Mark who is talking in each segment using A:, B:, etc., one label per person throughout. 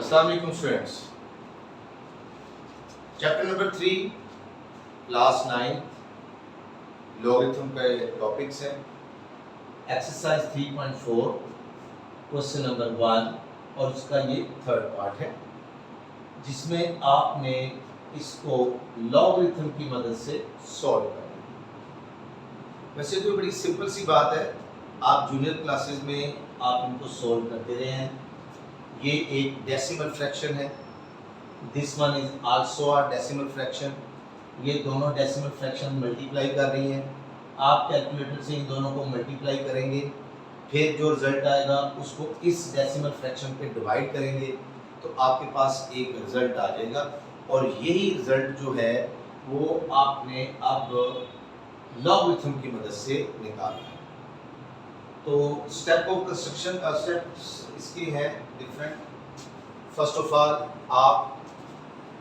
A: अस्सलाम वालेकुम students. Chapter number 3 class 9 logarithm के टॉपिक्स हैं। एक्सरसाइज 3.4 क्वेश्चन नंबर 1 और उसका ये थर्ड पार्ट है जिसमें आपने इसको लॉगरिथम की मदद से सॉल्व करना है। वैसे तो बड़ी सिंपल सी बात है, आप जूनियर क्लासेस में आप इनको सॉल्व करते रहे हैं। ये एक डेसिमल फ्रैक्शन है, this one is also a decimal fraction. ये दोनों डेसिमल फ्रैक्शन मल्टीप्लाई कर रही हैं। आप कैलकुलेटर से इन दोनों को मल्टीप्लाई करेंगे, फिर जो रिजल्ट आएगा उसको इस डेसिमल फ्रैक्शन पे डिवाइड करेंगे तो आपके पास एक रिजल्ट आ जाएगा। और यही रिजल्ट जो है वो आपने अब लॉगरिथम की मदद से निकालना है। तो स्टेप ऑफ कंस्ट्रक्शन स्टेप्स इसके हैं डिफरेंट। फर्स्ट ऑफ ऑल आप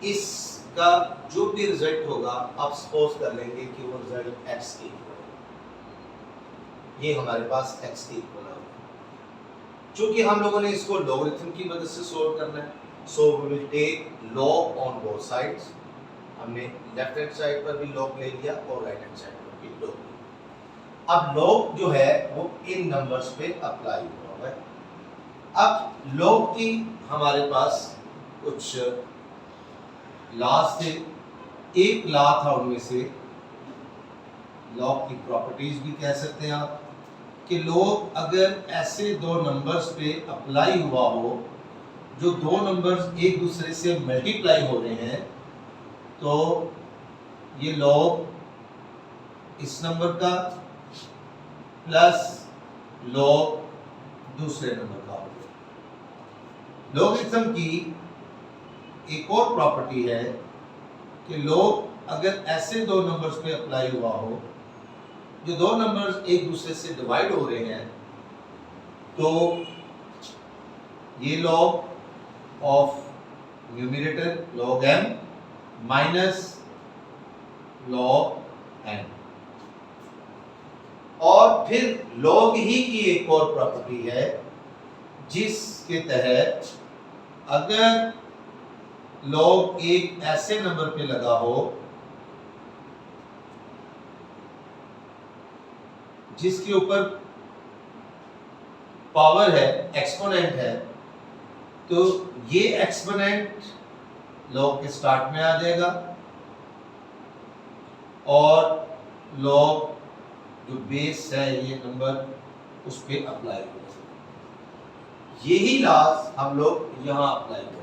A: इसका जो भी रिजल्ट होगा आप सपोज कर लेंगे कि वो रिजल्ट x के इक्वल है। ये हमारे पास x के इक्वल है। चूंकि हम लोगों ने इसको लॉगरिथम की मदद से सोल्व करना है, so we will take log on both sides. हमने लेफ्ट हैंड साइड पर भी लॉग ले लिया और राइट हैंड साइड पर भी लॉग। अब लॉग जो है वो इन नंबर्स पे अप्लाई हुआ है। अब लॉग की हमारे पास कुछ लॉज थे। एक लॉ था उनमें से, लॉग की प्रॉपर्टीज भी कह सकते हैं आप, कि लॉग अगर ऐसे दो नंबर्स पे अप्लाई हुआ हो जो दो नंबर्स एक दूसरे से मल्टीप्लाई हो रहे हैं, तो ये लॉग इस नंबर का प्लस लॉग दूसरे नंबर का हो गया। लॉगरिथम की एक और प्रॉपर्टी है कि लॉग अगर ऐसे दो नंबर्स पे अप्लाई हुआ हो जो दो नंबर्स एक दूसरे से डिवाइड हो रहे हैं, तो ये log of numerator log m minus log n। और फिर लॉग ही की एक और प्रॉपर्टी है जिसके तहत अगर लॉग एक ऐसे नंबर पे लगा हो जिसके ऊपर पावर है, एक्सपोनेंट है, तो ये एक्सपोनेंट लॉग के स्टार्ट में आ जाएगा और लॉग जो बेस है ये नंबर उस पे अप्लाई होगा। यही लॉज हम लोग यहाँ अप्लाई करेंगे।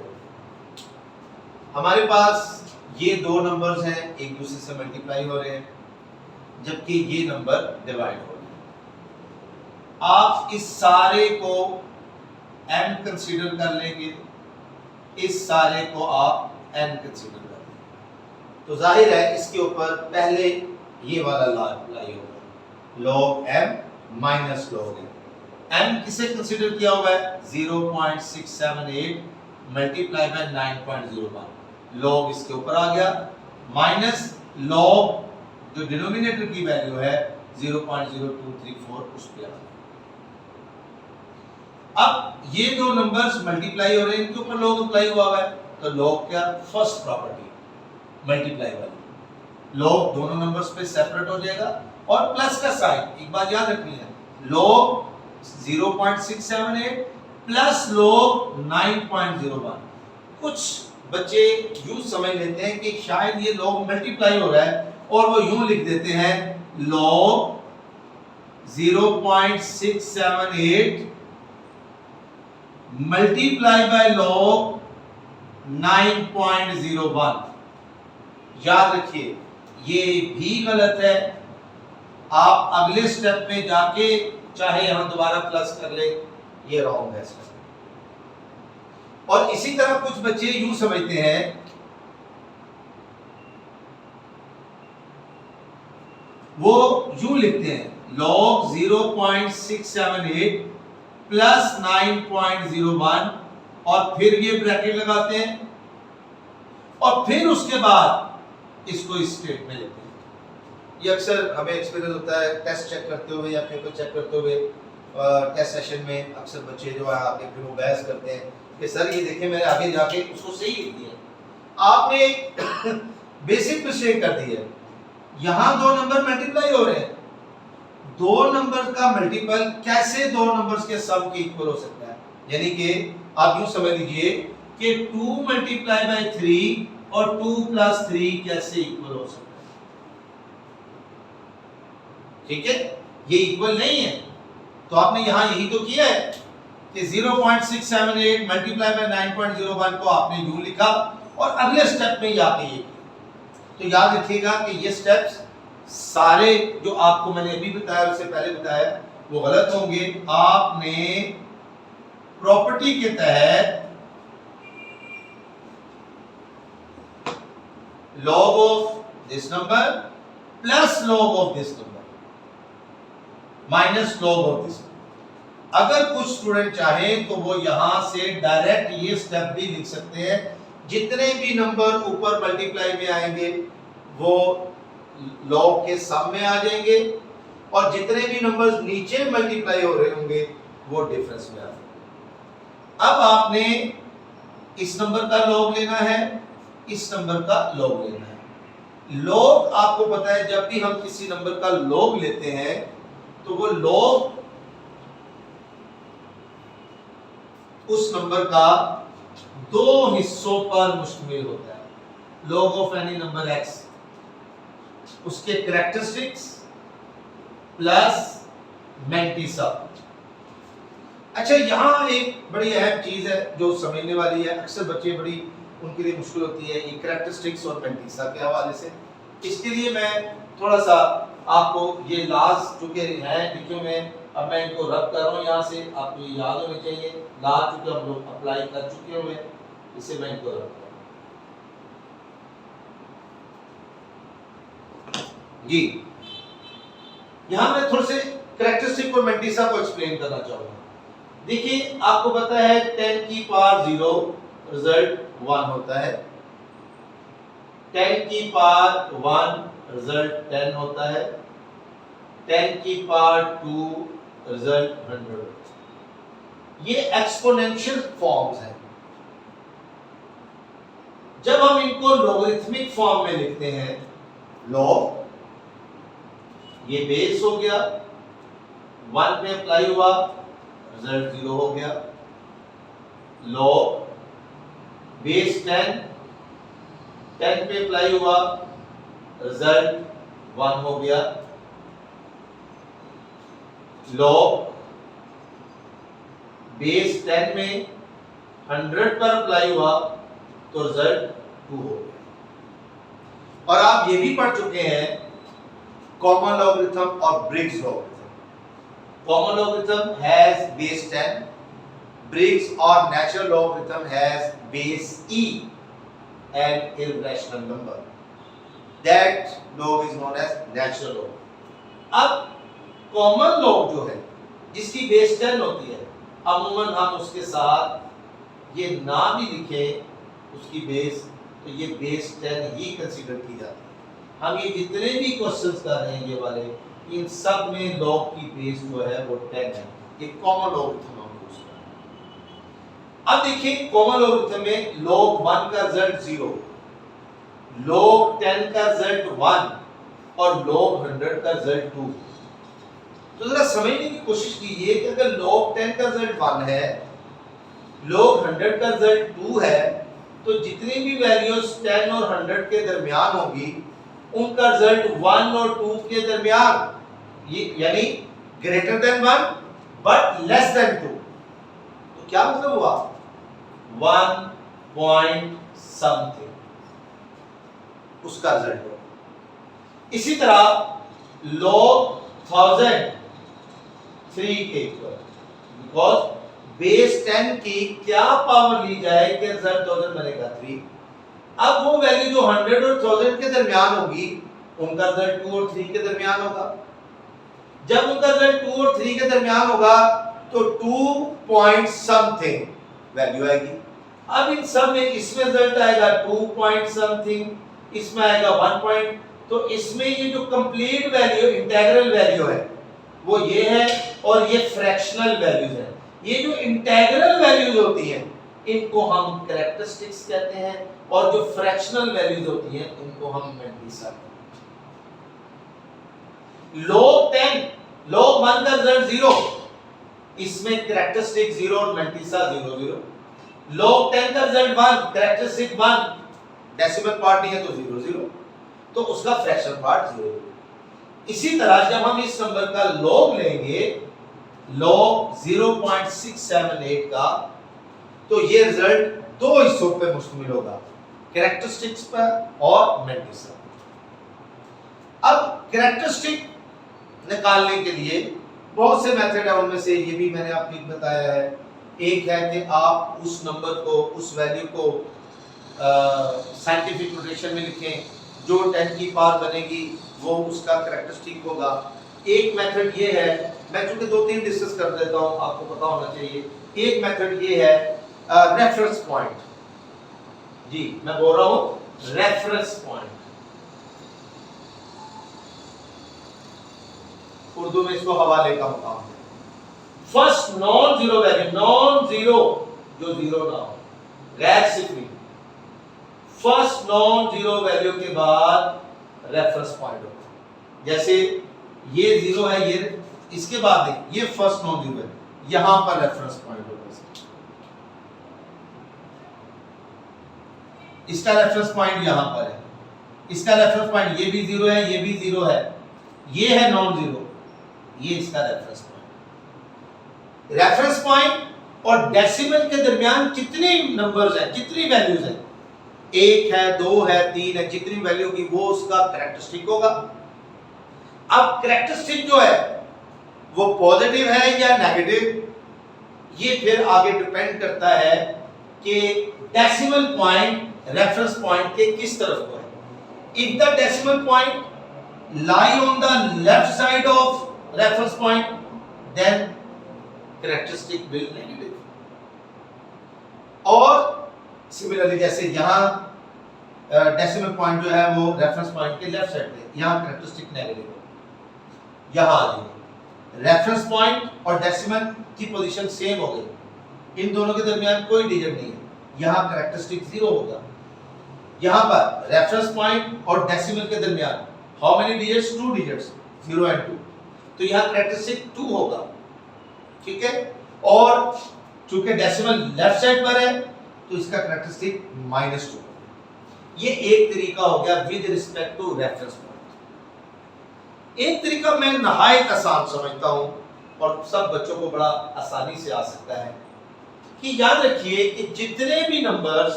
A: हमारे पास ये दो नंबर्स हैं एक दूसरे से मल्टीप्लाई हो रहे हैं जबकि ये नंबर डिवाइड हो रहे हैं। आप इस सारे को m कंसीडर कर लेंगे, इस सारे को आप n कंसीडर कर लेंगे, तो जाहिर है इसके ऊपर पहले ये वाला लॉ अप्लाई होगा, log m minus log n। m किसे कंसीडर किया हुआ है 0.678 मल्टीप्लाई बाय 9.01, log इसके ऊपर आ गया, माइनस log जो डिनोमिनेटर की वैल्यू है 0.0234 उस पे आ गया। अब ये दो नंबर्स मल्टीप्लाई हो रहे हैं, इनके ऊपर log अप्लाई हुआ है, तो log क्या फर्स्ट प्रॉपर्टी मल्टीप्लाई वाली, log दोनों नंबर्स पे सेपरेट हो जाएगा और प्लस का साइन एक बात याद रखनी है, log 0.678 प्लस log 9.01। कुछ बच्चे यूं समझ लेते हैं कि शायद ये log मल्टीप्लाई हो रहा है और वो यूं लिख देते हैं log 0.678 मल्टीप्लाई बाय log 9.01। याद रखिए ये भी गलत है। आप अगले स्टेप में जाके चाहे यहां दोबारा प्लस कर ले, ये रॉन्ग है स्टेप। और इसी तरह कुछ बच्चे यूं समझते हैं वो यूं लिखते हैं log 0.678 प्लस 9.01 और फिर ये ब्रैकेट लगाते हैं और फिर उसके बाद इसको इस स्टेट में लेते हैं। ये अक्सर हमें एक्सपीरियंस होता है टेस्ट चेक करते हुए या पेपर चेक करते हुए, टेस्ट सेशन में अक्सर बच्चे जो है आके फिर वो बहस करते हैं कि सर ये देखें मैंने आगे जाके उसको सही लिख दिया। आपने बेसिक मिस्टेक कर दी है। यहां दो नंबर मल्टीप्लाई हो रहे हैं, दो नंबर का मल्टीपल कैसे दो नंबर्स के सम के इक्वल हो सकता है? यानी कि आप यूं समझ लीजिए कि 2 मल्टीप्लाई बाय 3 और 2 प्लस 3 कैसे इक्वल हो सकता है? ठीक है, ये इक्वल नहीं है, तो आपने यहां यही तो किया है कि 0.678 मल्टीप्लाई बाय 9.01 को आपने यूं लिखा और अगले स्टेप में जाके ये किया। तो याद रखिएगा कि ये स्टेप्स सारे जो आपको मैंने अभी बताया उससे पहले बताया वो गलत होंगे। आपने प्रॉपर्टी के तहत log of this number plus log of this number minus log of this. अगर कुछ स्टूडेंट चाहें तो वो यहां से डायरेक्ट ये स्टेप भी लिख सकते हैं। जितने भी नंबर ऊपर मल्टीप्लाई में आएंगे वो लॉग के सम में आ जाएंगे और जितने भी नंबर्स नीचे मल्टीप्लाई हो रहे होंगे वो डिफरेंस में आ जाएंगे। अब आपने इस नंबर का लॉग लेना है, इस नंबर का लॉग लेना है। लॉग आपको पता है जब भी हम किसी नंबर का लॉग लेते हैं तो वो लॉग उस नंबर का दो हिस्सों पर मुश्तमिल होता है। Log of any number x, उसके कैरेक्टरिस्टिक्स प्लस मैंटीसा। अच्छा, यहां एक बड़ी अहम चीज है जो समझने वाली है, अक्सर बच्चे बड़ी उनके लिए मुश्किल होती है ये कैरेक्टरिस्टिक्स और मैंटीसा के हवाले से। इसके लिए मैं थोड़ा सा आपको ये लास्ट चूंकि है लिखे हुए, अब मैं इनको रब कर रहा हूं यहां से, आपको ये याद होने चाहिए। लास्ट चूंकि हम लोग अप्लाई कर चुके हुए, इसे मैं इनको रब कर जी। यहां मैं थोड़े से कैरेक्टरिस्टिक और मैंटीसा को एक्सप्लेन करना चाहूंगा। देखिए, आपको पता है 10 की पावर 0 रिजल्ट 1 होता है, 10 की पावर 1 रिजल्ट 10 होता है, 10 की पावर 2 रिजल्ट 100 होता है। ये एक्सपोनेंशियल फॉर्म्स हैं। जब हम इनको लॉगरिथमिक फॉर्म में लिखते हैं, लॉग ये बेस हो गया, 1 पे अप्लाई हुआ रिजल्ट 0 हो गया, लॉग बेस 10 पे अप्लाई हुआ रिजल्ट 1 हो गया, लॉग बेस 10 में 100 पर अप्लाई हुआ तो रिजल्ट 2 हो गया। और आप ये भी पढ़ चुके हैं कॉमन लॉगरिथम और Briggs logarithm. Common logarithm has base 10, Briggs और natural logarithm has base e, an irrational number. That log is known as natural log. अब कॉमन लॉग जो है जिसकी बेस 10 होती है, अमूमन हम उसके साथ ये ना भी लिखें उसकी बेस, तो ये बेस 10 ही कंसीडर की जाती है। हम ये जितने भी क्वेश्चंस कर रहे हैं ये वाले, इन सब में लॉग की बेस जो है वो 10 है। ये कॉमन लॉगरिथम हम यूज कर रहे हैं। अब देखिए, कॉमन लॉगरिथम में log 1 का रिजल्ट 0, log 10 का रिजल्ट 1 और log 100 का रिजल्ट 2। तो जरा समझने की कोशिश कीजिए कि अगर log 10 का रिजल्ट 1 है, log 100 का रिजल्ट 2 है, तो जितनी भी वैल्यूज 10 और 100 के दरमियान होगी उनका रिजल्ट 1 और 2 के दरमियान, ये यानी greater than 1 but less than 2। तो क्या मतलब हुआ? 1 पॉइंट समथिंग उसका रिजल्ट होगा। इसी तरह log 1000 3 के इक्वल, बिकॉज बेस 10 की क्या पावर ली जाए कि रिजल्ट 1000 बनेगा 3। अब वो वैल्यू जो 100 और 1000 के दरमियान होगी उनका रिजल्ट 2 और 3 के दरमियान होगा। जब उनका रिजल्ट 2 और 3 के दरमियान होगा तो 2 पॉइंट समथिंग वैल्यू आएगी। अब इन सब में इसमें रिजल्ट आएगा 2 पॉइंट समथिंग, इसमें आएगा 1 पॉइंट, तो इसमें ये जो कंप्लीट वैल्यू इंटीग्रल वैल्यू है वो ये है और ये फ्रैक्शनल वैल्यूज है। ये जो इंटीग्रल वैल्यूज होती हैं इनको हम कैरेक्टरिस्टिक्स कहते हैं, और जो फ्रैक्शनल वैल्यूज होती हैं इनको हम मैंटिसा कहते हैं। log 10 log 1 का रिजल्ट 0, इसमें कैरेक्टरिस्टिक 0 और मैंटिसा 0 0। log 10 का रिजल्ट 1, कैरेक्टरिस्टिक 1, डेसिमल पार्ट नहीं है तो 0 0, तो उसका फ्रैक्शनल पार्ट 0 0। इसी तरह जब हम इस नंबर का log लेंगे, log 0.678 का, तो ये रिजल्ट दो हिस्सों पर मुश्तमिल होगा, कैरेक्टरिस्टिक्स पर और मैंटिसा। अब कैरेक्टरिस्टिक निकालने के लिए बहुत से मेथड है, उनमें से ये भी मैंने आपको एक बताया है। एक है कि आप उस नंबर को, उस वैल्यू को साइंटिफिक नोटेशन में लिखें, जो 10 की पावर बनेगी वो उसका कैरेक्टरिस्टिक होगा। एक मेथड ये है, मैं चूंकि 2-3 डिस्कस कर देता हूं, आपको पता होना चाहिए। एक मेथड ये है रेफरेंस पॉइंट, जी मैं बोल रहा हूं रेफरेंस पॉइंट, उर्दू में इसको हवाले का मुकाम है। First non zero value, non zero जो जीरो ना हो, गैर सिफरी, फर्स्ट नॉन जीरो वैल्यू के बाद रेफरेंस पॉइंट होता है। जैसे ये जीरो है, ये इसके बाद ये फर्स्ट नॉन जीरो है, यहां पर रेफरेंस पॉइंट होगा। इसका रेफरेंस पॉइंट यहां पर है, इसका रेफरेंस पॉइंट ये भी जीरो है, ये भी जीरो है, ये है नॉन जीरो, ये इसका रेफरेंस पॉइंट। रेफरेंस पॉइंट और डेसिमल के दरमियान कितने नंबर्स हैं, कितनी वैल्यूज हैं, 1 है, 2 है, 3 है, जितनी वैल्यू की वो उसका कैरेक्टरिस्टिक होगा। अब कैरेक्टरिस्टिक जो है वो पॉजिटिव है या नेगेटिव, ये फिर आगे डिपेंड करता है कि डेसिमल पॉइंट रेफरेंस पॉइंट के किस तरफ को है। If the decimal point lie on the left side of reference point, then characteristic will negative। और सिमिलरली जैसे यहाँ डेसिमल पॉइंट जो है वो रेफरेंस पॉइंट के लेफ्ट साइड पे, यहाँ कैरेक्टरिस्टिक नेगेटिव हो। यहाँ आ जाइए, रेफरेंस पॉइंट और डेसिमल की पोजीशन सेम हो गई, इन दोनों के दरमियान कोई डिजिट नहीं है, यहाँ कैरेक्टरिस्टिक 0 होगा। यहाँ पर रेफरेंस पॉइंट और डेसिमल के दरमियान how many digits, 2 digits, 0 and 2, तो यहाँ कैरेक्टरिस्टिक 2 होगा, ठीक है। और चूंकि डेसिमल लेफ्ट साइड पर है तो इसका कैरेक्टरिस्टिक -2। ये एक तरीका हो गया with respect to reference point. एक तरीका मैं नहायत आसान समझता हूं और सब बच्चों को बड़ा आसानी से आ सकता है कि याद रखिए कि जितने भी नंबर्स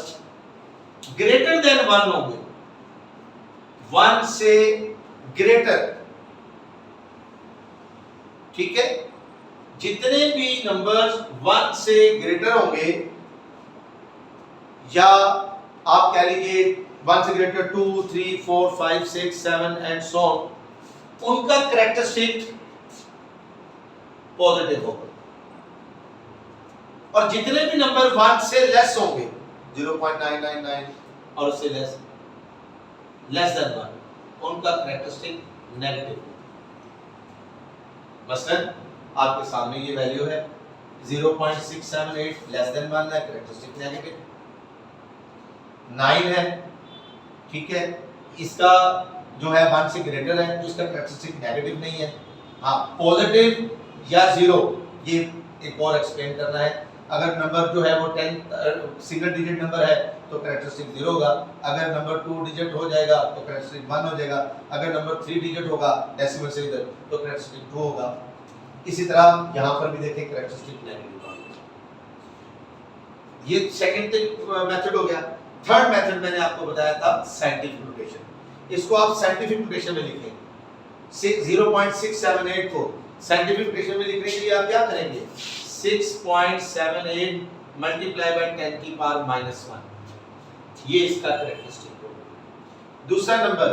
A: ग्रेटर देन 1 होंगे, 1 से ग्रेटर, ठीक है, जितने भी नंबर्स 1 से ग्रेटर होंगे, या आप कह लीजिए 1 से ग्रेटर 2, 3, 4, 5, 6, 7 एंड सो ऑन, उनका कैरेक्टरिस्टिक पॉजिटिव होगा। और जितने भी नंबर 1 से लेस होंगे, 0.999 और उससे लेस देन 1, उनका कैरेक्टरिस्टिक नेगेटिव। मसलन आपके सामने ये वैल्यू है 0.678 लेस देन 1 है, कैरेक्टरिस्टिक नेगेटिव। 9 है, ठीक है, इसका जो है 1 से ग्रेटर है तो इसका कैरेक्टरिस्टिक नेगेटिव नहीं है। हाँ, पॉजिटिव या 0, ये एक और एक्सप्लेन करना है। अगर नंबर जो है वो 10 सिंगल डिजिट नंबर है तो कैरेक्टरिस्टिक 0 होगा, अगर नंबर 2 डिजिट हो जाएगा तो कैरेक्टरिस्टिक 1 हो जाएगा, अगर नंबर 3 डिजिट होगा डेसिमल से इधर तो कैरेक्टरिस्टिक 2 होगा। इसी तरह यहाँ पर भी देखें कैरेक्टरिस्टिक नेगेटिव होगा। ये सेकंड मेथड हो गया। थर्ड मेथड मैंने आपको बताया था साइंटिफिक नोटेशन। इसको आप साइंटिफिक नोटेशन में लिखें। 0.678 को साइंटिफिक नोटेशन में लिखने के लिए आप क्या करेंगे, 6.78 मल्टीप्लाई बाय 10 की पावर -1, ये इसका कैरेक्टरिस्टिक होगा। दूसरा नंबर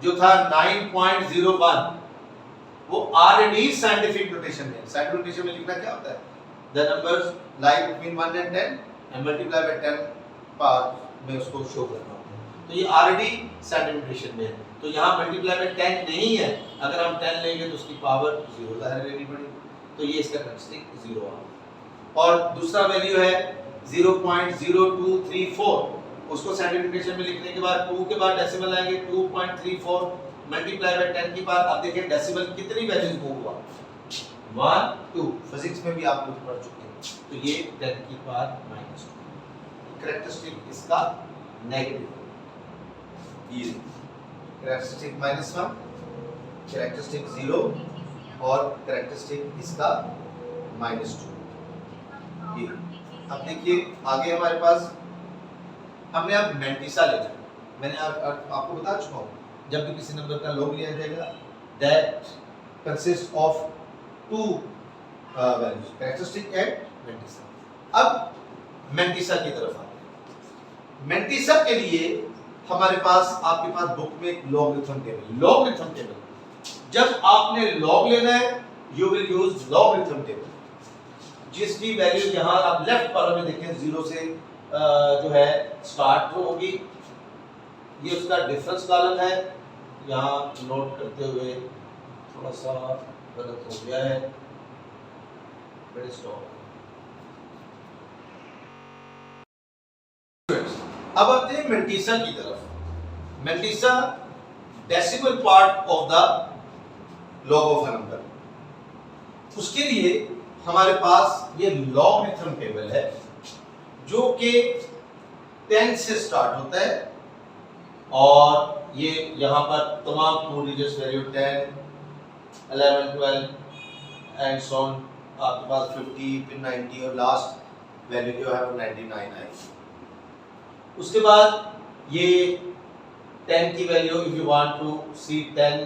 A: जो था 9.01, वो ऑलरेडी साइंटिफिक नोटेशन में, साइंटिफिक नोटेशन में लिखना क्या होता है, the numbers lie between 1 and 10 and multiply by 10 power में उसको शो करना होता है। तो ये ऑलरेडी साइंटिफिक नोटेशन में है, तो यहाँ मल्टीप्लाई बाय 10 नहीं है, अगर हम 10 लेंगे तो उसकी पावर 0 जाहिर लेनी पड़ेगी, तो ये इसका कैरेक्टरिस्टिक 0 आ। और दूसरा वैल्यू है 0.0234, उसको स्टैंडर्ड नोटेशन में लिखने के बाद 2 के बाद डेसिमल आएंगे 2.34 मल्टीप्लाई बाय 10 की पावर। अब देखिए डेसिमल कितनी वैल्यूज मूव हुआ 1 2, फिजिक्स में भी आप लोग पढ़ चुके हैं। तो ये 10 की पावर -2 कैरेक्टरिस्टिक इसका नेगेटिव, ये कैरेक्टरिस्टिक -1, कैरेक्टरिस्टिक 0 और कैरेक्टरिस्टिक इसका -2। ये अब देखिए आगे हमारे पास हमने अब मैंटिसा लेना है। मैंने आपको बता चुका हूँ जब भी किसी नंबर का लॉग लिया जाएगा that consist of 2 values characteristic and mantissa. अब मैंटिसा की तरफ आते हैं। मैंटिसा के लिए हमारे पास आपके पास बुक में एक लॉगरिथम टेबल जब आपने लॉग लेना है you will use logarithm table, जिसकी वैल्यू यहां आप लेफ्ट कॉलम में देखें 0 से जो है स्टार्ट होगी। ये उसका डिफरेंस कॉलम है, यहाँ नोट करते हुए थोड़ा सा गलत हो गया है, अब आते हैं मैंटिसा की तरफ। Mantissa decimal part of the log of a number, उसके लिए हमारे पास ये लॉगरिथम टेबल है जो कि 10 से स्टार्ट होता है और ये यहाँ पर तमाम 2 digits value 10, 11, 12 and so on, आपके पास 50 फिर 90 और लास्ट वैल्यू जो है वो 99 है। उसके बाद ये 10 की value if you want to see 10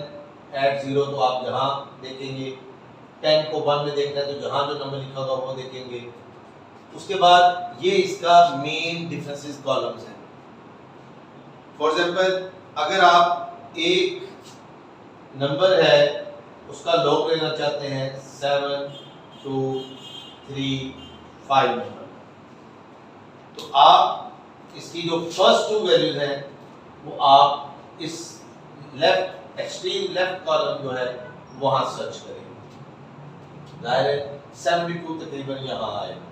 A: at 0 तो आप यहाँ देखेंगे, 10 को 1 में देखना है तो जहाँ जो नंबर लिखा होगा वो देखेंगे। उसके बाद ये इसका मेन डिफरेंसेस कॉलम्स हैं। फॉर एग्जांपल अगर आप एक नंबर है उसका लॉग लेना चाहते हैं 7 2 3 5 नंबर, तो आप इसकी जो फर्स्ट 2 वैल्यूज हैं वो आप इस लेफ्ट एक्सट्रीम लेफ्ट कॉलम जो है वहां सर्च करेंगे, जाहिर है 72 तकरीबन यहाँ आएगा।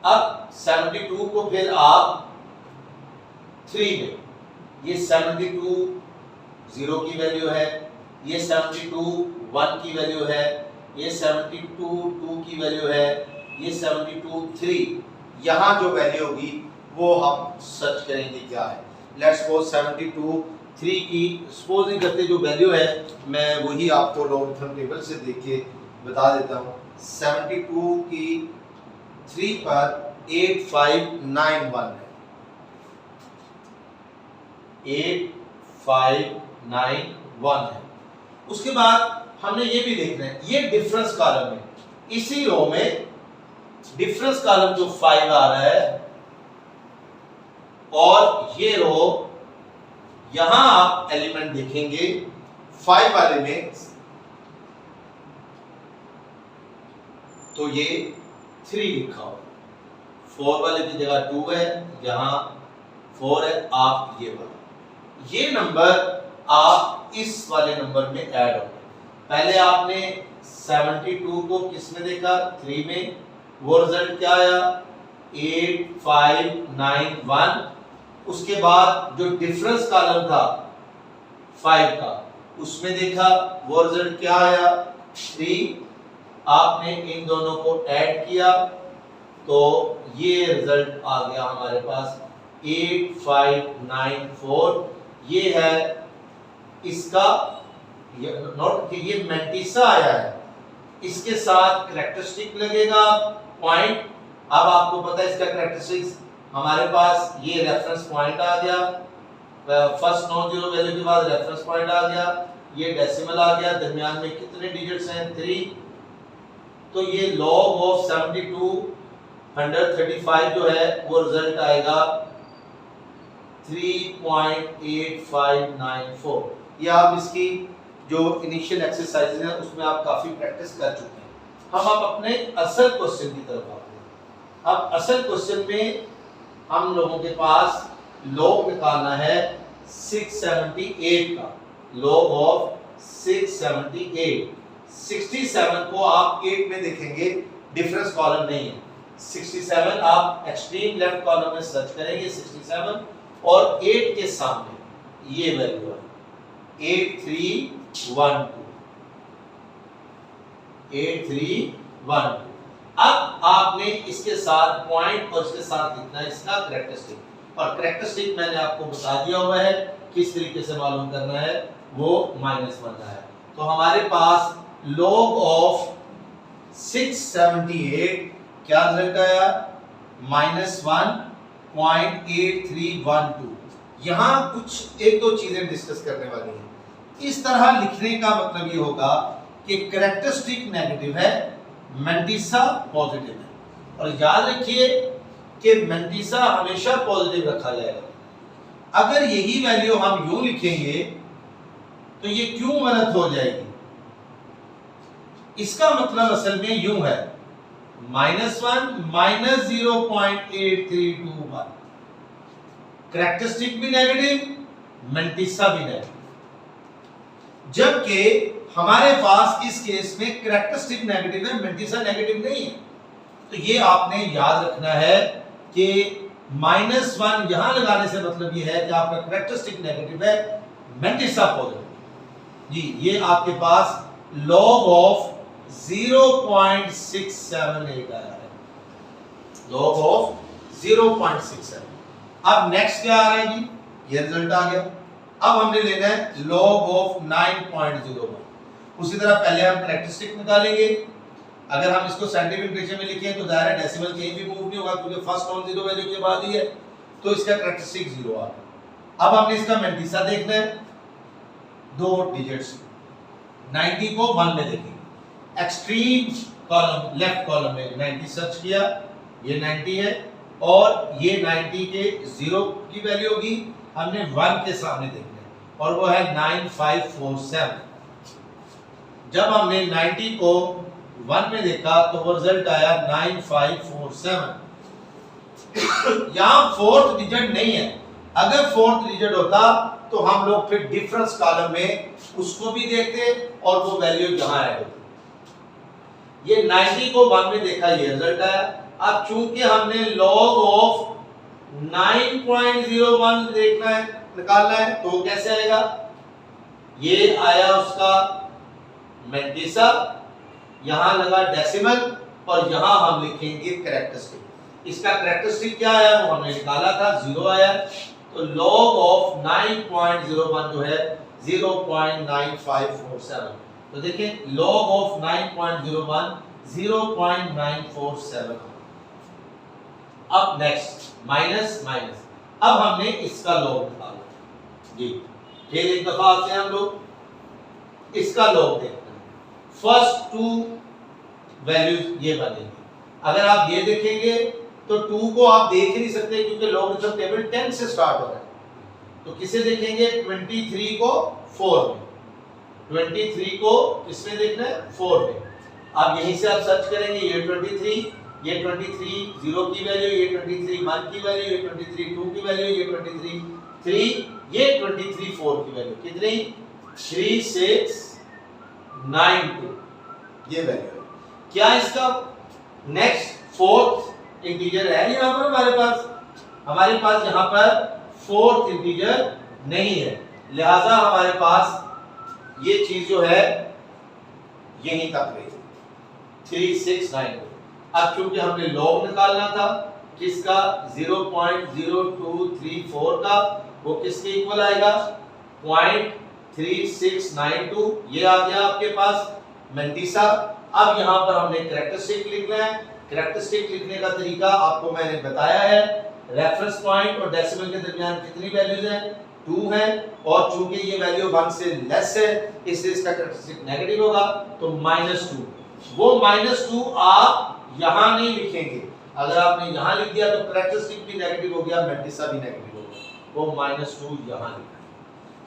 A: अब 72 को फिर आप 3 में, ये 72 0 की वैल्यू है, ये 72 1 की वैल्यू है, ये 72 2 की वैल्यू है, ये 72 3, यहाँ जो वैल्यू होगी वो हम सर्च करेंगे क्या है। लेट्स सपोज 72 3 की सपोजिंग करते जो वैल्यू है मैं वही आपको लॉगरिथम टेबल से देख के बता देता हूँ। 72 की 3 पर 8591 है, 8591 है। उसके बाद हमने ये भी देखना है, ये डिफरेंस कॉलम में, इसी रो में डिफरेंस कॉलम जो 5 आ रहा है और ये रो यहां आप एलिमेंट देखेंगे 5 वाले में तो ये 3 लिखा हो, 4 वाले की जगह 2 है, यहां 4 है, आप ये वाला, ये नंबर आप इस वाले नंबर में ऐड होंगे। पहले आपने 72 को किस में देखा 3 में, वो रिजल्ट क्या आया 8591। उसके बाद जो डिफरेंस कॉलम था 5 का उसमें देखा वो रिजल्ट क्या आया 3, आपने इन दोनों को ऐड किया तो ये रिजल्ट आ गया हमारे पास 8594। ये है इसका नोट कि ये मैंटिसा आया है, इसके साथ कैरेक्टरिस्टिक लगेगा पॉइंट। अब आपको पता है इसका कैरेक्टरिस्टिक्स, हमारे पास ये रेफरेंस पॉइंट आ गया, फर्स्ट नॉन जीरो वैल्यू के बाद रेफरेंस पॉइंट आ गया, ये डेसिमल आ गया, दरमियान में कितने डिजिट्स हैं 3, तो ये लॉग ऑफ 72 जो है वो रिजल्ट आएगा 3.8594। ये आप इसकी जो इनिशियल एक्सरसाइज है उसमें आप काफी प्रैक्टिस कर चुके हैं। हम अब अपने असल क्वेश्चन की तरफ आते हैं। अब असल क्वेश्चन में हम लोगों के पास लॉग निकालना है 678 का, लॉग ऑफ 678। 67 को आप 8 में देखेंगे, डिफरेंस कॉलम नहीं है, 67 आप एक्सट्रीम लेफ्ट कॉलम में सर्च करेंगे 67 और 8 के सामने ये वैल्यू है 8312 8312। अब आपने इसके साथ पॉइंट और इसके साथ लिखना है इसका कैरेक्टरिस्टिक, और कैरेक्टरिस्टिक मैंने आपको बता दिया हुआ है किस तरीके से मालूम करना है, वो माइनस बनना है। तो हमारे पास log ऑफ 678 क्या रिजल्ट आया, -1.8312। यहां कुछ एक दो चीजें डिस्कस करने वाली हैं। इस तरह लिखने का मतलब ये होगा कि कैरेक्टरिस्टिक नेगेटिव है, मैंटिसा पॉजिटिव है, और याद रखिए कि मैंटिसा हमेशा पॉजिटिव रखा जाएगा। अगर यही वैल्यू हम यूं लिखेंगे तो ये क्यों गलत हो जाएगी, इसका मतलब असल में यूं है -1 -0.8321, कैरेक्टरिस्टिक भी नेगेटिव, मैंटिसा भी नेगेटिव, जबकि हमारे पास इस केस में कैरेक्टरिस्टिक नेगेटिव है, मैंटिसा नेगेटिव नहीं है। तो ये आपने याद रखना है कि -1 यहां लगाने से मतलब ये है कि आपका कैरेक्टरिस्टिक नेगेटिव है, मैंटिसा पॉजिटिव। जी ये आपके पास log ऑफ 0.678 आया है, log ऑफ 0.67। अब नेक्स्ट क्या आ रहा है जी, ये रिजल्ट आ गया। अब हमने लेना है log ऑफ 9.01। उसी तरह पहले हम कैरेक्टरिस्टिक निकालेंगे। अगर हम इसको साइंटिफिक नोटेशन में लिखें तो दायरा डेसिमल कहीं भी मूव नहीं होगा क्योंकि फर्स्ट नॉन जीरो वैल्यू के बाद ही है, तो इसका कैरेक्टरिस्टिक 0 आ गया। अब हमने इसका मैंटिसा देखना है, दो डिजिट्स 90 को 1 में देखेंगे, एक्सट्रीम कॉलम लेफ्ट कॉलम में 90 सर्च किया, ये 90 है और ये 90 के 0 की वैल्यू होगी, हमने 1 के सामने देखना है और वो है 9547। जब हमने 90 को 1 में देखा तो वो रिजल्ट आया 9547। यहां फोर्थ डिजिट नहीं है, अगर फोर्थ डिजिट होता तो हम लोग फिर डिफरेंस कॉलम में उसको भी देखते और वो वैल्यू यहां ऐड होती। ये 90 को 1 में देखा, ये रिजल्ट आया। अब चूंकि हमने log ऑफ 9.01 देखना है, निकालना है, तो कैसे आएगा, ये आया उसका मैंटिसा, यहां लगा डेसिमल और यहां हम लिखेंगे कैरेक्टरिस्टिक। इसका कैरेक्टरिस्टिक क्या आया वो हमने निकाला था, 0 आया। तो log ऑफ 9.01 जो है 0.9547। तो देखिए log ऑफ 9.01 0.947। अब नेक्स्ट माइनस माइनस, अब हमने इसका log निकाला जी। फिर एक दफा आते हैं हम लोग, इसका log देखते हैं। फर्स्ट टू वैल्यूज ये बनेंगे। अगर आप ये देखेंगे तो 2 को आप देख ही नहीं सकते क्योंकि लॉगरिथम टेबल 10 से स्टार्ट हो रहा है। तो किसे देखेंगे, 23 को 4 में, 23 को किसमें देखना है, 4 में। अब यहीं से आप सर्च करेंगे, ये 23, ये 23 0 की वैल्यू, ये 23 1 की वैल्यू, ये 23 2 की वैल्यू, ये 23 3, ये 23 4 की वैल्यू कितनी, 3692 ये वैल्यू है। क्या इसका नेक्स्ट फोर्थ इंटीजर है यहां पर हमारे पास यहां पर फोर्थ इंटीजर नहीं है, लिहाजा हमारे पास ये चीज जो है यहीं तक रही 3692। अब चूंकि हमने लॉग निकालना था किसका, 0.0234 का, वो किसके इक्वल आएगा, 0.3692। ये आ गया आपके पास मैंटिसा। अब यहाँ पर हमने कैरेक्टरिस्टिक लिखना है। कैरेक्टरिस्टिक लिखने का तरीका आपको मैंने बताया है, रेफरेंस पॉइंट और डेसिमल के दरमियान कितनी वैल्यूज हैं, 2 है, और चूंकि ये वैल्यू 1 से लेस है इसलिए इसका कैरेक्टरिस्टिक नेगेटिव होगा, तो -2। वो -2 आप यहां नहीं लिखेंगे, अगर आपने यहां लिख दिया तो कैरेक्टरिस्टिक भी नेगेटिव हो गया, मैंटिसा भी नेगेटिव हो गया, वो -2 यहां लिखा।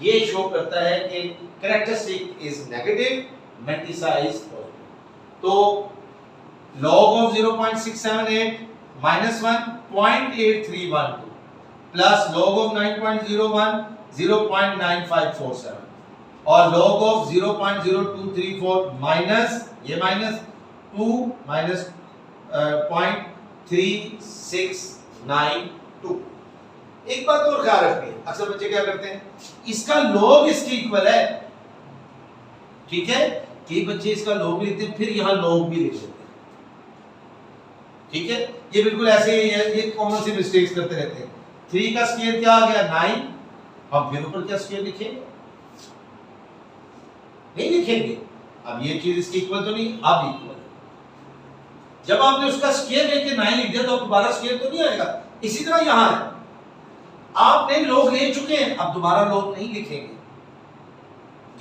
A: ये शो करता है कि characteristic is negative, mantissa is positive. तो log of 0.678 -1 0.8312 plus log of 9.01 0.9547 और log of 0.0234 माइनस ये -2 माइनस 3692। एक बात और ख्याल रखनी है, अक्सर बच्चे क्या करते हैं, इसका लॉग इसके इक्वल है, ठीक है, कई बच्चे इसका लॉग भी लिखते हैं, फिर यहां लॉग भी लिख देते हैं, ठीक है, ये बिल्कुल ऐसे ही है, ये कॉमन सी मिस्टेक्स करते रहते हैं। 3 का स्क्वायर क्या आ गया 9, हम फिर ऊपर क्या स्क्वायर लिखेंगे, नहीं लिखेंगे, अब ये चीज इसकी इक्वल तो नहीं, अब इक्वल है। जब आपने उसका स्क्वायर लेके 9 लिख दिया तो दोबारा स्क्वायर तो नहीं आएगा। इसी तरह यहां है, आपने लॉग ले चुके हैं, अब दोबारा लॉग नहीं लिखेंगे,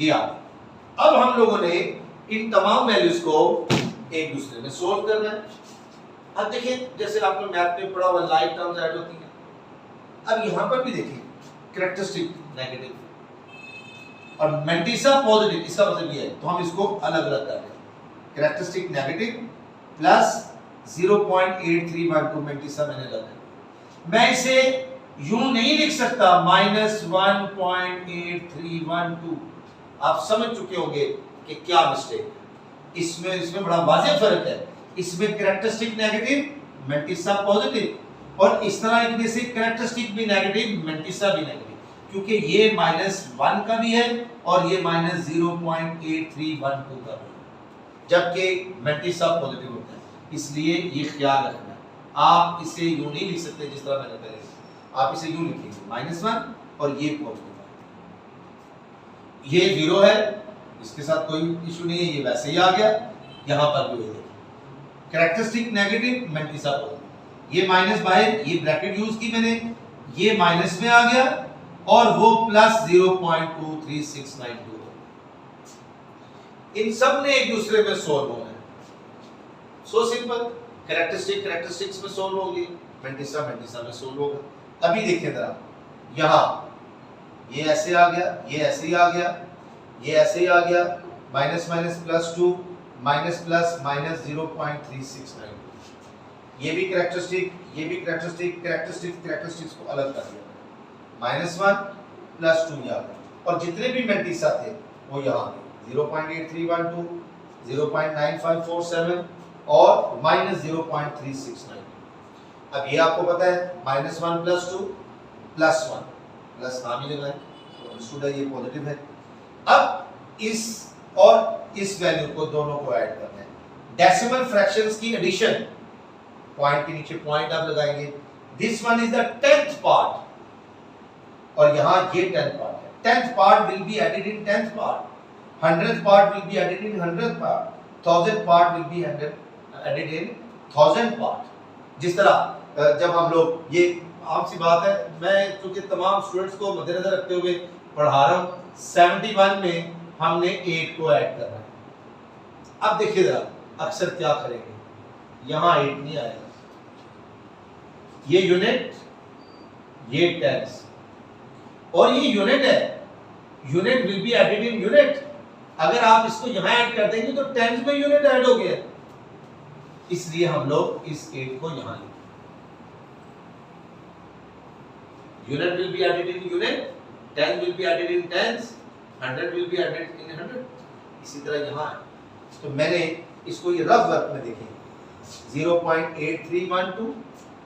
A: ये आ। अब हम लोगों ने इन तमाम वैल्यूज को एक दूसरे में सोल्व करना है। अब देखिए, जैसे आपने मैथ में पढ़ा हुआ लाइक टर्म्स ऐड होती हैं, अब यहां पर भी देखिए कैरेक्टरिस्टिक नेगेटिव और मेंटिसा पॉजिटिव, इसका मतलब ये है, तो हम इसको अलग अलग कर रहे हैं। कैरेक्टरिस्टिक नेगेटिव प्लस 0.8312 मेंटिसा मैंने अलग है। मैं इसे यूं नहीं लिख सकता -1.8312, आप समझ चुके होंगे कि क्या मिस्टेक है इसमें बड़ा वाज़ेह फर्क है। इसमें कैरेक्टरिस्टिक नेगेटिव मेंटिसा पॉजिटिव, और इस तरह लिखने से कैरेक्टरिस्टिक भी नेगेटिव मेंटिसा भी नेगेटिव, क्योंकि ये -1 का भी है और ये -0.8312 का भी है, जबकि मेंटिसा पॉजिटिव होता है। इसलिए ये ख्याल रखना, आप इसे यूं नहीं लिख सकते जिस तरह मैंने पहले, आप इसे यूं लिखेंगे -1 और ये पॉजिटिव है, ये 0 है, इसके साथ कोई इशू नहीं है, ये वैसे ही आ गया, यहां पर भी वही देखिए कैरेक्टरिस्टिक नेगेटिव मेंटिसा पॉजिटिव, ये माइनस बाहर, ये ब्रैकेट यूज की मैंने, ये माइनस में आ गया और वो प्लस 0.23692। इन सब ने एक दूसरे में सोल्व होना है, सो सिंपल। कैरेक्टरिस्टिक्स में सोल्व होगी, मेंटिसा में सोल्व होगा। अभी देखिए जरा, यहां ये ऐसे आ गया, ये ऐसे ही आ गया, ये ऐसे ही आ गया, minus minus plus 2 minus plus minus 0.369, ये भी कैरेक्टरिस्टिक, ये भी कैरेक्टरिस्टिक्स को अलग कर दिया, -1 प्लस 2 यहाँ पे, और जितने भी मेंटिसा थे वो यहाँ पे 0.8312, 0.9547 और -0.369। अब ये आपको पता है -1 प्लस 2 प्लस 1 प्लस नाम ही लगाए तो अंडरस्टूड है, ये पॉजिटिव है। अब इस और इस वैल्यू को दोनों को ऐड करना है, डेसिमल फ्रैक्शंस की एडिशन, पॉइंट के नीचे पॉइंट आप लगाएंगे, this one is the 10th part और यहां ये 10th पार्ट है, 10th part will be added in 10th part, 100th part will be added in 100th part, 1000th part will be added in 1000th part. जिस तरह जब हम लोग, ये आम सी बात है, मैं क्योंकि तमाम स्टूडेंट्स को मद्देनजर रखते हुए पढ़ा रहा हूं, 71 में हमने 8 को ऐड करना है। अब देखिए जरा अक्सर क्या करेंगे, यहां 8 नहीं आएगा, ये यूनिट, ये टेंस, और ये यूनिट है, unit will be added in unit. अगर आप इसको यहां ऐड कर देंगे तो टेंस में यूनिट ऐड हो गया, इसलिए हम लोग इस 8 को यहां लिखेंगे, unit will be added in unit, 10 will be added in tens, 100 will be added in 100। इसी तरह यहां है, तो मैंने इसको ये रफ वर्क में देखें 0.8312,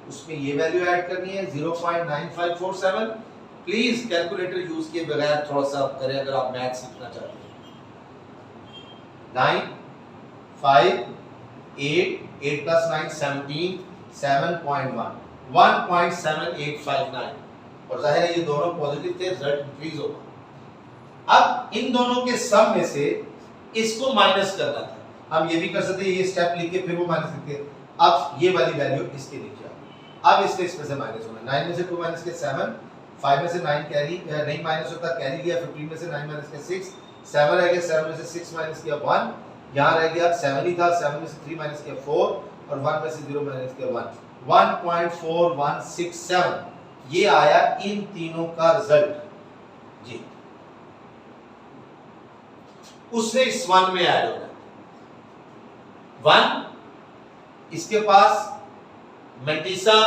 A: उसमें ये वैल्यू ऐड करनी है 0.9547। प्लीज कैलकुलेटर यूज किए बगैर थोड़ा सा करें अगर आप मैथ सीखना चाहते हैं। 9 5 8 8 plus 9 17 7.1 1.7859, और जाहिर है ये दोनों पॉजिटिव थे, रिजल्ट इंक्रीज होगा। अब इन दोनों के सम में से इसको माइनस करना था, हम ये भी कर सकते हैं, ये स्टेप लिख के फिर वो माइनस लिख के, अब ये वाली वैल्यू इसके नीचे आ गई। अब इसमें से माइनस होना, 9 में से 2 माइनस के 7, 5 में से 9 कैरी नहीं माइनस होता, कैरी लिया, 15 में से 9 माइनस के 6, 7 रह गया, 7 में से 6 माइनस किया 1, यहाँ रह गया 7 ही था, 7 में से 3 माइनस किया 4 और 1 में से 0 माइनस किया 1, 1.4167 ये आया इन तीनों का रिजल्ट जी। उससे इस 1 में ऐड होगा 1, इसके पास मेंटिसा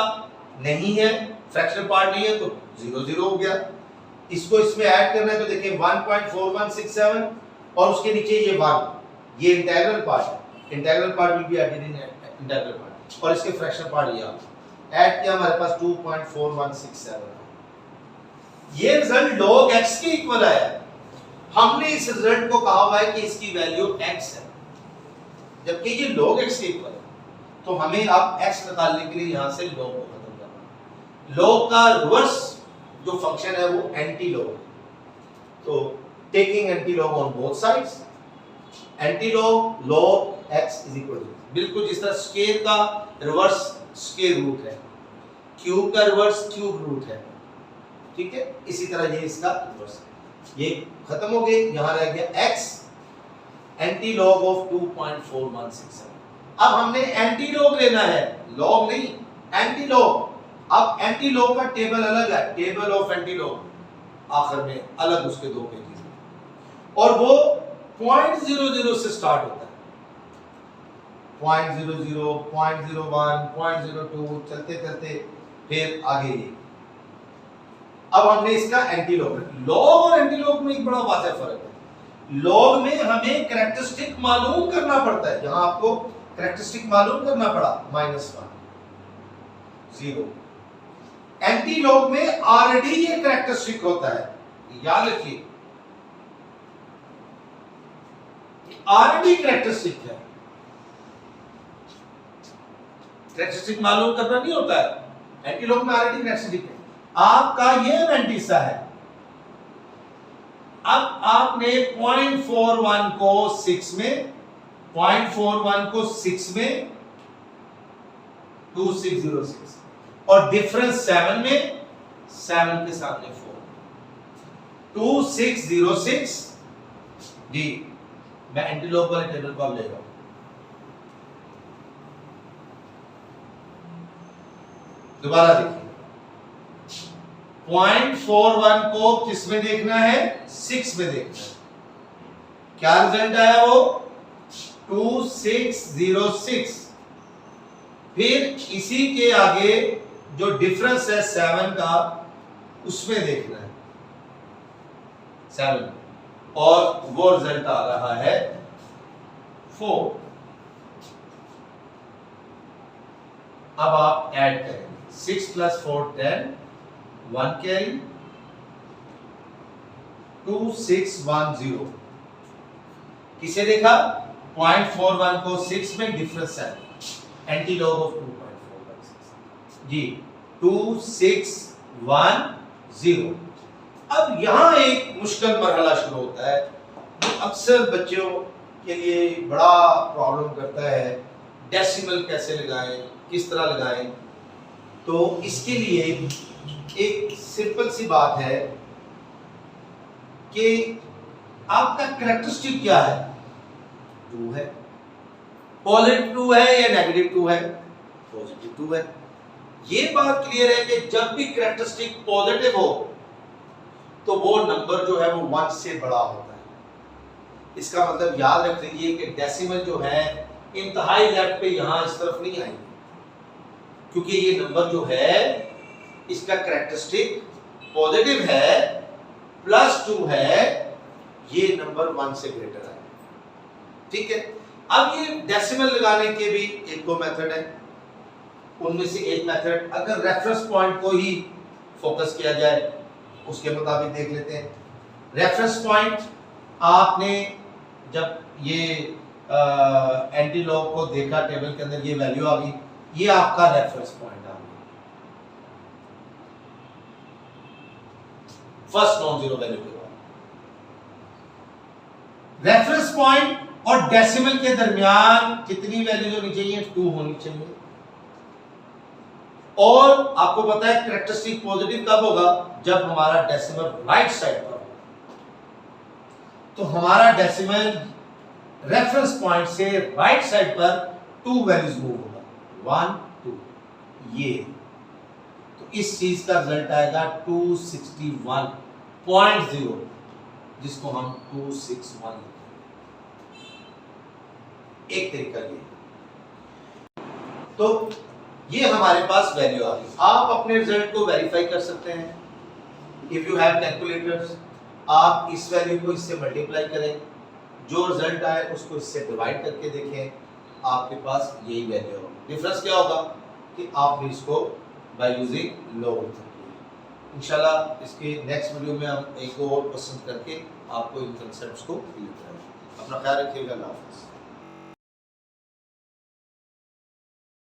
A: नहीं है, फ्रैक्शनल पार्ट नहीं है, तो 0 0 हो गया। इसको इसमें ऐड करना है तो देखिए 1.4167 और उसके नीचे ये 1, ये इंटीग्रल पार्ट है, integral part will be added in integral part. और इसके फ्रैक्शन पार्ट लिया, ऐड किया, हमारे पास 2.4167 ये रिजल्ट log x के इक्वल आया। हमने इस रिजल्ट को कहा हुआ है कि इसकी वैल्यू x है, जबकि ये log x के इक्वल है। तो हमें अब x निकालने के लिए यहां से log को खत्म करना है। log का रिवर्स जो फंक्शन है वो एंटी log है। तो taking anti log on both sides, anti log log x is equal to, बिल्कुल जिस तरह स्क्वायर का रिवर्स स्क्वायर रूट है, क्यूब का रिवर्स क्यूब रूट है, ठीक है, इसी तरह ये इसका रिवर्स है। ये खत्म हो गए, यहां रह गया x एंटी log ऑफ 2.4167। अब हमने एंटी log लेना है, log नहीं, एंटी log। अब एंटी log का टेबल अलग है, टेबल ऑफ एंटी log आखिर में अलग उसके दो पेजेस हैं, और वो 0.00 से स्टार्ट होता है, 0.00, 0.01, 0.02 चलते चलते फिर आगे ये। अब हमने इसका एंटी लॉग, लॉग और एंटी लॉग में एक बड़ा वाज़ेह फर्क है। लॉग में हमें कैरेक्टरिस्टिक मालूम करना पड़ता है, यहां आपको कैरेक्टरिस्टिक मालूम करना पड़ा -1 0। एंटी लॉग में ऑलरेडी ये कैरेक्टरिस्टिक होता है, याद रखिए ऑलरेडी कैरेक्टरिस्टिक है, कैरेक्टरिस्टिक मालूम करना नहीं होता है। एंटी लॉग में ऑलरेडी कैरेक्टरिस्टिक है। आपका ये एवेंटिसा है, अब आपने 0.41 को 6 में, 0.41 को 6 में 2606 और डिफरेंस 7 में, 7 के सामने 4, 2606 जी। मैं एंटीलॉग वाले टेबल को अब ले रहा हूं, दोबारा देखिए 0.41 को किस में देखना है, 6 में देखना है। क्या रिजल्ट आया वो 2606। फिर इसी के आगे जो डिफरेंस है 7 का उसमें देखना है 7, और वो रिजल्ट आ रहा है 4। अब आप ऐड करेंगे 6 + 4 10, 1 कैरी 2610। किसे देखा, 0.41 को 6 में डिफरेंस है, एंटी लॉग ऑफ 2.41 जी 2610। अब यहां एक मुश्किल मरहला शुरू होता है जो अक्सर बच्चों के लिए बड़ा प्रॉब्लम करता है, डेसिमल कैसे लगाएं, किस तरह लगाएं। तो इसके लिए एक सिंपल सी बात है कि आपका कैरेक्टरिस्टिक क्या है, 2 है, पॉजिटिव 2 है या नेगेटिव 2 है, पॉजिटिव 2 है। ये बात क्लियर है कि जब भी कैरेक्टरिस्टिक पॉजिटिव हो तो वो नंबर जो है वो 1 से बड़ा होता है। इसका मतलब याद रख लीजिए कि डेसिमल जो है इंतहाई लेफ्ट पे यहां इस तरफ नहीं आएंगे, क्योंकि ये नंबर जो है इसका कैरेक्टरिस्टिक पॉजिटिव है, +2 है, ये नंबर 1 से ग्रेटर है, ठीक है। अब ये डेसिमल लगाने के भी 1-2 मेथड है, उनमें से एक मेथड अगर रेफरेंस पॉइंट को ही फोकस किया जाए उसके मुताबिक देख लेते हैं। रेफरेंस पॉइंट आपने जब ये एंटी लॉग को देखा, टेबल के अंदर ये वैल्यू आ गई, ये आपका रेफरेंस पॉइंट आ गया, फर्स्ट नॉन जीरो वैल्यू के बाद। रेफरेंस पॉइंट और डेसिमल के दरमियान कितनी वैल्यूज होनी चाहिए, 2 होनी चाहिए। और आपको पता है कैरेक्टरिस्टिक पॉजिटिव कब होगा, जब हमारा डेसिमल राइट साइड पर होगा। तो हमारा डेसिमल रेफरेंस पॉइंट से राइट साइड पर 2 वैल्यूज मूव होगा, 1 2 ये। तो इस चीज का रिजल्ट आएगा 261.0, जिसको हम 261 लिखते हैं। एक तरीका ये, तो ये हमारे पास वैल्यू आ गई। आप अपने रिजल्ट को वेरीफाई कर सकते हैं इफ यू हैव कैलकुलेटर्स। आप इस वैल्यू को इससे मल्टीप्लाई करें, जो रिजल्ट आए उसको इससे डिवाइड करके देखें, आपके पास यही वैल्यू होगी। डिफरेंस क्या होगा कि आपने इसको बाय यूजिंग लॉगरिथम किया। इंशाल्लाह इसके नेक्स्ट वीडियो में हम एक और क्वेश्चन करके आपको इन कंसेप्ट्स को क्लियर करेंगे। अपना ख्याल रखिएगा। अल्लाह हाफ़िज़।